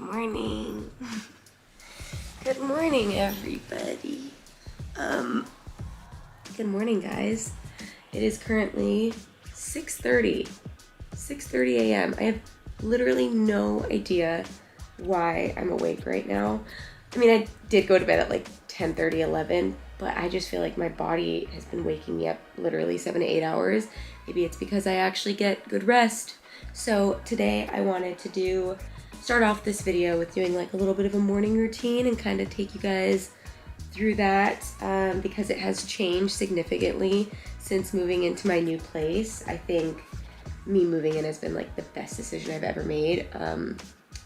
morning. Good morning, everybody. Good morning, guys. It is currently 6:30 a.m. I have literally no idea why I'm awake right now. I mean, I did go to bed at like 10:30, 11, but I just feel like my body has been waking me up literally 7 to 8 hours. Maybe it's because I actually get good rest. So today I wanted to start off this video with doing like a little bit of a morning routine and kind of take you guys through that because it has changed significantly since moving into my new place. I think me moving in has been like the best decision I've ever made.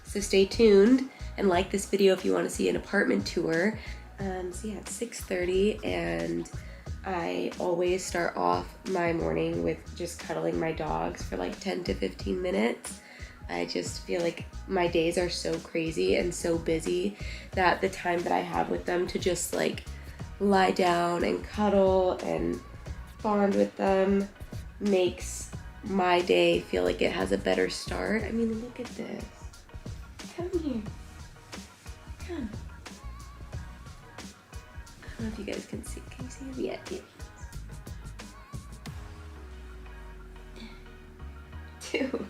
So stay tuned and like this video if you want to see an apartment tour. So yeah, it's 6:30 and I always start off my morning with just cuddling my dogs for like 10 to 15 minutes. I just feel like my days are so crazy and so busy that the time that I have with them to just like lie down and cuddle and bond with them makes my day feel like it has a better start. I mean, look at this. Come here. Come. I don't know if you guys can see. Can you see him? Yeah, yeah. Dude.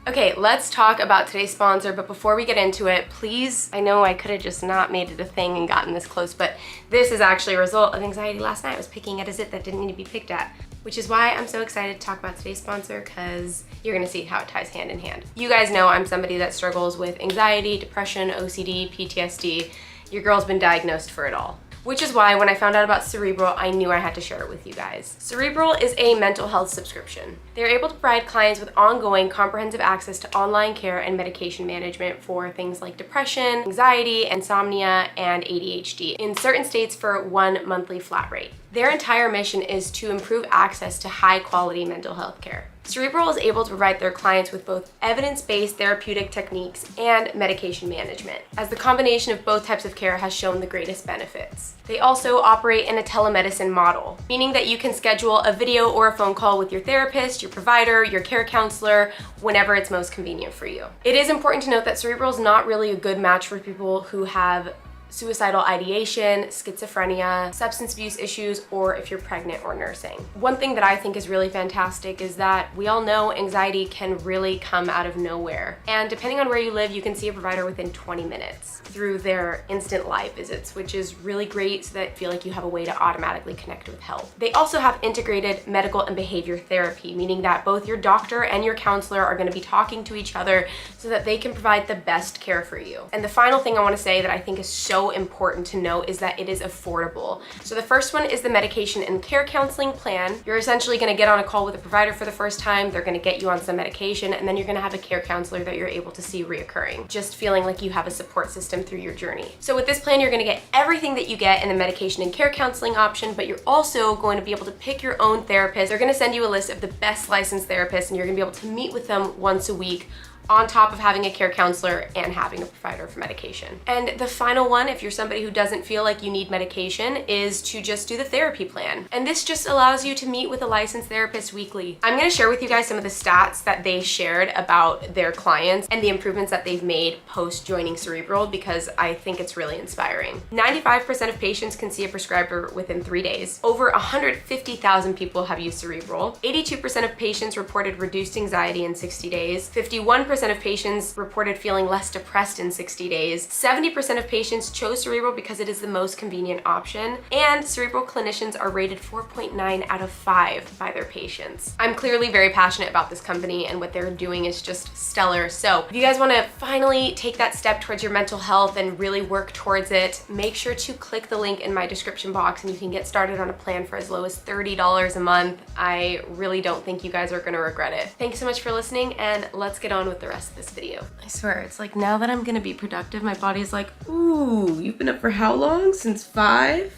Okay, let's talk about today's sponsor, but before we get into it, please, I know I could have just not made it a thing and gotten this close, but this is actually a result of anxiety last night. I was picking at a zit that didn't need to be picked at, which is why I'm so excited to talk about today's sponsor, because you're gonna see how it ties hand in hand. You guys know I'm somebody that struggles with anxiety, depression, OCD, PTSD. Your girl's been diagnosed for it all. Which is why when I found out about Cerebral, I knew I had to share it with you guys. Cerebral is a mental health subscription. They're able to provide clients with ongoing comprehensive access to online care and medication management for things like depression, anxiety, insomnia, and ADHD in certain states for one monthly flat rate. Their entire mission is to improve access to high quality mental health care. Cerebral is able to provide their clients with both evidence-based therapeutic techniques and medication management, as the combination of both types of care has shown the greatest benefits. They also operate in a telemedicine model, meaning that you can schedule a video or a phone call with your therapist, your provider, your care counselor, whenever it's most convenient for you. It is important to note that Cerebral is not really a good match for people who have suicidal ideation, schizophrenia, substance abuse issues, or if you're pregnant or nursing. One thing that I think is really fantastic is that we all know anxiety can really come out of nowhere. And depending on where you live, you can see a provider within 20 minutes through their instant live visits, which is really great so that you feel like you have a way to automatically connect with help. They also have integrated medical and behavior therapy, meaning that both your doctor and your counselor are going to be talking to each other so that they can provide the best care for you. And the final thing I want to say that I think is so important to note is that it is affordable. So the first one is the medication and care counseling plan. You're essentially going to get on a call with a provider for the first time. They're going to get you on some medication, and then you're going to have a care counselor that you're able to see reoccurring, just feeling like you have a support system through your journey. So with this plan, you're going to get everything that you get in the medication and care counseling option, but you're also going to be able to pick your own therapist. They're going to send you a list of the best licensed therapists, and you're going to be able to meet with them once a week, on top of having a care counselor and having a provider for medication. And the final one, if you're somebody who doesn't feel like you need medication, is to just do the therapy plan. And this just allows you to meet with a licensed therapist weekly. I'm gonna share with you guys some of the stats that they shared about their clients and the improvements that they've made post joining Cerebral, because I think it's really inspiring. 95% of patients can see a prescriber within 3 days. Over 150,000 people have used Cerebral. 82% of patients reported reduced anxiety in 60 days. 51% of patients reported feeling less depressed in 60 days. 70% of patients chose Cerebral because it is the most convenient option. And Cerebral clinicians are rated 4.9 out of 5 by their patients. I'm clearly very passionate about this company, and what they're doing is just stellar. So if you guys want to finally take that step towards your mental health and really work towards it, make sure to click the link in my description box and you can get started on a plan for as low as $30 a month. I really don't think you guys are going to regret it. Thank you so much for listening, and let's get on with the rest of this video. I swear, it's like now that I'm gonna be productive, my body's like, ooh, you've been up for how long? Since 5?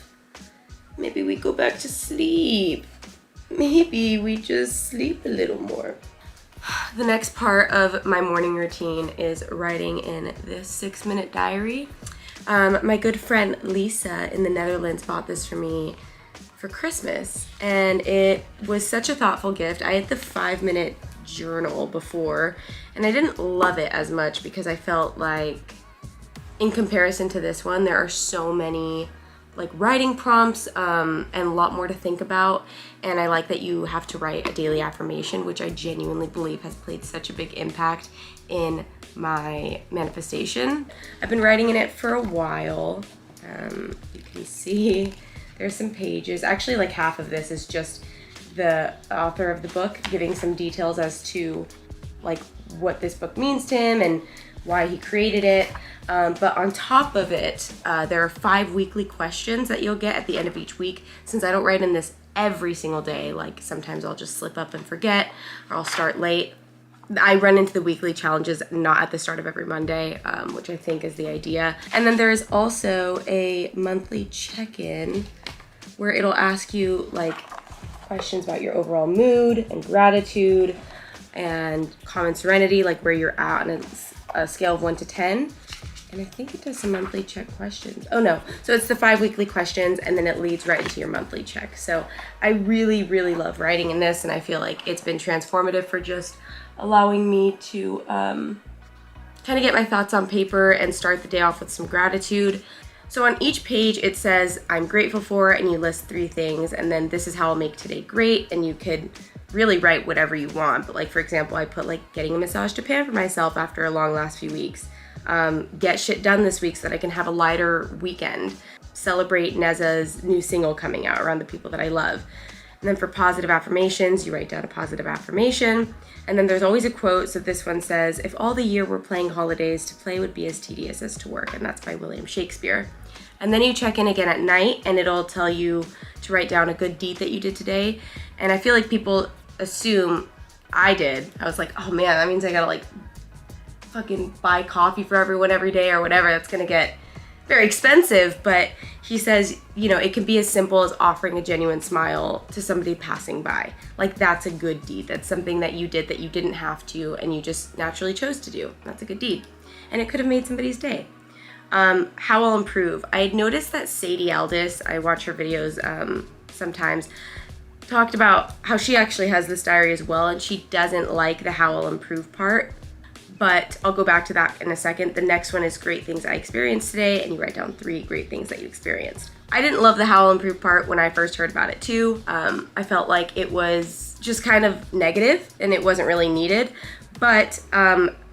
Maybe we go back to sleep. Maybe we just sleep a little more. The next part of my morning routine is writing in this 6-minute diary. My good friend Lisa in the Netherlands bought this for me for Christmas, and it was such a thoughtful gift. I had the 5-minute journal before, and I didn't love it as much because I felt like in comparison to this one, there are so many like writing prompts and a lot more to think about. And I like that you have to write a daily affirmation, which I genuinely believe has played such a big impact in my manifestation. I've been writing in it for a while. You can see there's some pages. Actually, like half of this is just the author of the book giving some details as to like what this book means to him and why he created it. But on top of it, there are 5 weekly questions that you'll get at the end of each week. Since I don't write in this every single day, like sometimes I'll just slip up and forget, or I'll start late. I run into the weekly challenges not at the start of every Monday, which I think is the idea. And then there is also a monthly check-in where it'll ask you like questions about your overall mood and gratitude and common serenity, like where you're at on a scale of 1 to 10. And I think it does some monthly check questions. Oh no, so it's the 5 weekly questions and then it leads right into your monthly check. So I really, really love writing in this, and I feel like it's been transformative for just allowing me to kind of get my thoughts on paper and start the day off with some gratitude. So on each page it says, I'm grateful for, and you list 3 things, and then this is how I'll make today great, and you could really write whatever you want. But like, for example, I put like getting a massage to pamper myself after a long last few weeks. Get shit done this week so that I can have a lighter weekend. Celebrate Neza's new single coming out around the people that I love. And then for positive affirmations, you write down a positive affirmation. And then there's always a quote. So this one says, if all the year were playing holidays, to play would be as tedious as to work. And that's by William Shakespeare. And then you check in again at night and it'll tell you to write down a good deed that you did today. And I feel like people assume I did. I was like, oh man, that means I gotta like fucking buy coffee for everyone every day or whatever. That's gonna get very expensive. But he says, you know, it can be as simple as offering a genuine smile to somebody passing by. Like, that's a good deed. That's something that you did that you didn't have to and you just naturally chose to do. That's a good deed. And it could have made somebody's day. How I'll improve. I had noticed that Sadie Aldis, I watch her videos sometimes, talked about how she actually has this diary as well, and she doesn't like the how I'll improve part. But I'll go back to that in a second. The next one is great things I experienced today, and you write down 3 great things that you experienced. I didn't love the how I'll improve part when I first heard about it too. I felt like it was just kind of negative and it wasn't really needed. But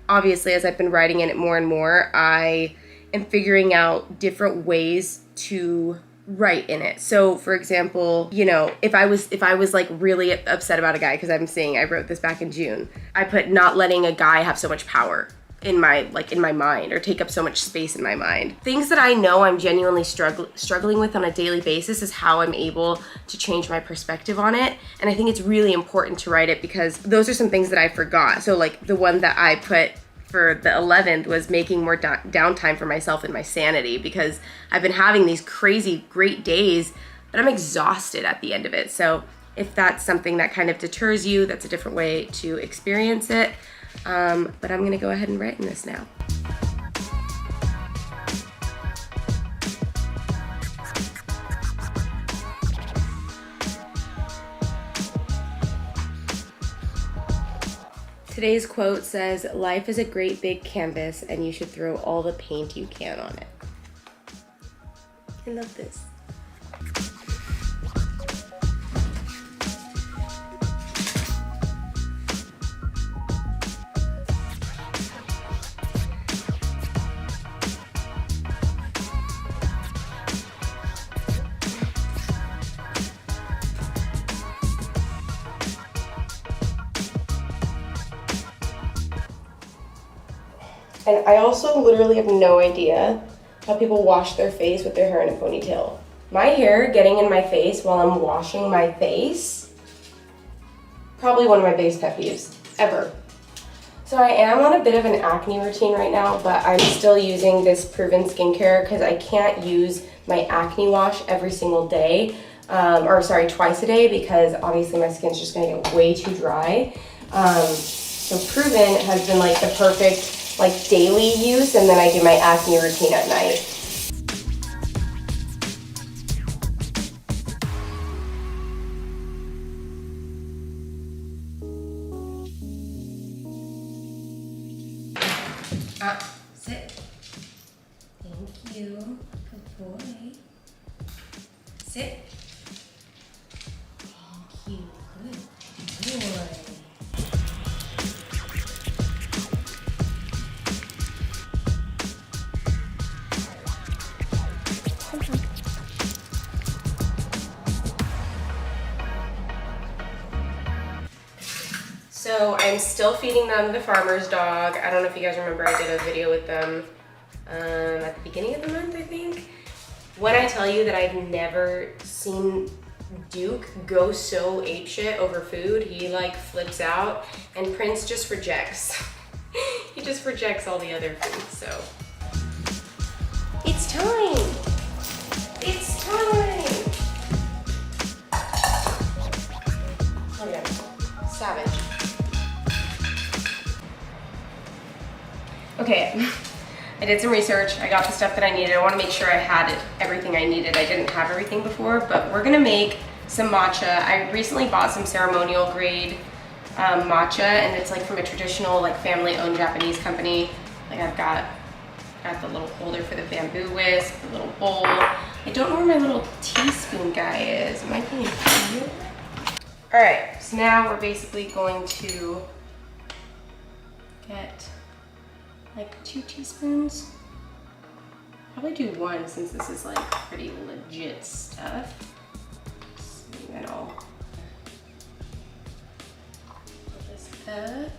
obviously, as I've been writing in it more and more, I am figuring out different ways to write in it. So for example, you know, if I was like really upset about a guy, because I'm saying I wrote this back in June, I put not letting a guy have so much power in my mind or take up so much space in my mind. Things that I know I'm genuinely struggling with on a daily basis is how I'm able to change my perspective on it. And I think it's really important to write it because those are some things that I forgot. So like the one that I put for the 11th was making more downtime for myself and my sanity, because I've been having these crazy great days, but I'm exhausted at the end of it. So if that's something that kind of deters you, that's a different way to experience it. But I'm gonna go ahead and write in this now. Today's quote says, life is a great big canvas and you should throw all the paint you can on it. I love this. And I also literally have no idea how people wash their face with their hair in a ponytail. My hair getting in my face while I'm washing my face, probably one of my biggest pet peeves ever. So I am on a bit of an acne routine right now, but I'm still using this Proven skincare because I can't use my acne wash every single day, twice a day, because obviously my skin's just gonna get way too dry. So Proven has been like the perfect like daily use, and then I do my acne routine at night. Sit. Thank you. Good boy. Sit. Thank you. Good boy. So I'm still feeding them the farmer's dog. I don't know if you guys remember, I did a video with them at the beginning of the month, I think. When I tell you that I've never seen Duke go so apeshit over food, he like flips out, and Prince just rejects. He just rejects all the other food, so. It's time! It's time! Oh yeah, savage. Okay, I did some research. I got the stuff that I needed. I want to make sure I had everything I needed. I didn't have everything before, but we're gonna make some matcha. I recently bought some ceremonial grade matcha, and it's like from a traditional, like family-owned Japanese company. Like I've got the little holder for the bamboo whisk, the little bowl. I don't know where my little teaspoon guy is. It might be in here. All right, so now we're basically going to get like 2 teaspoons. Probably do 1 since this is like pretty legit stuff. And then I'll put this up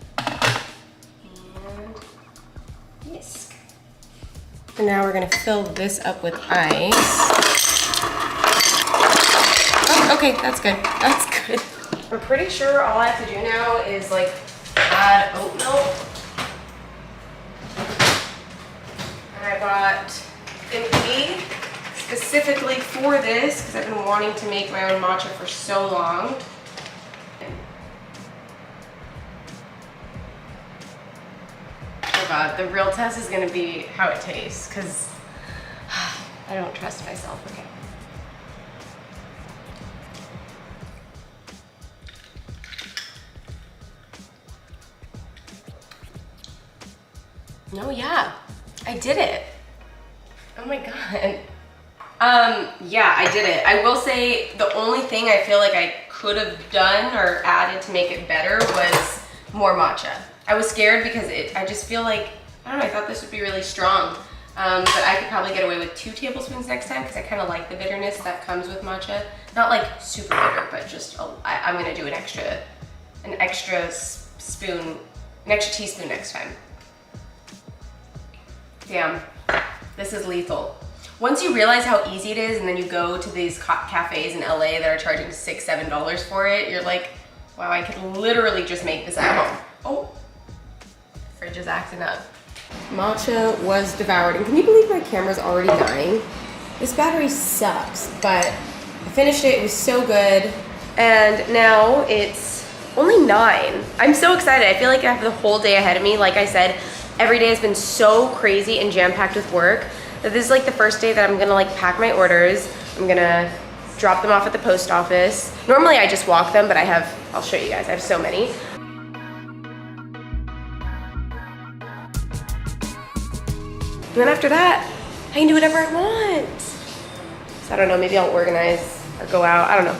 and whisk. And now we're gonna fill this up with ice. Oh, okay, that's good. That's good. I'm pretty sure all I have to do now is like add oat milk. I bought Simply specifically for this because I've been wanting to make my own matcha for so long. Oh god, the real test is going to be how it tastes because I don't trust myself. Okay. No, yeah. I did it. Oh my god. Yeah, I did it. I will say the only thing I feel like I could have done or added to make it better was more matcha. I was scared because I just feel like, I don't know, I thought this would be really strong. But I could probably get away with 2 tablespoons next time because I kind of like the bitterness that comes with matcha. Not like super bitter, but just, I'm gonna do an extra teaspoon next time. Damn, this is lethal. Once you realize how easy it is and then you go to these cafes in LA that are charging $6, $7 for it, you're like, wow, I could literally just make this at home. Oh, fridge is acting up. Matcha was devoured, and can you believe my camera's already dying? This battery sucks, but I finished it, it was so good. And now it's only 9. I'm so excited. I feel like I have the whole day ahead of me. Like I said, every day has been so crazy and jam-packed with work that this is like the first day that I'm gonna like pack my orders. I'm gonna drop them off at the post office. Normally I just walk them, but I'll show you guys, I have so many. And then after that, I can do whatever I want. So I don't know, maybe I'll organize or go out, I don't know.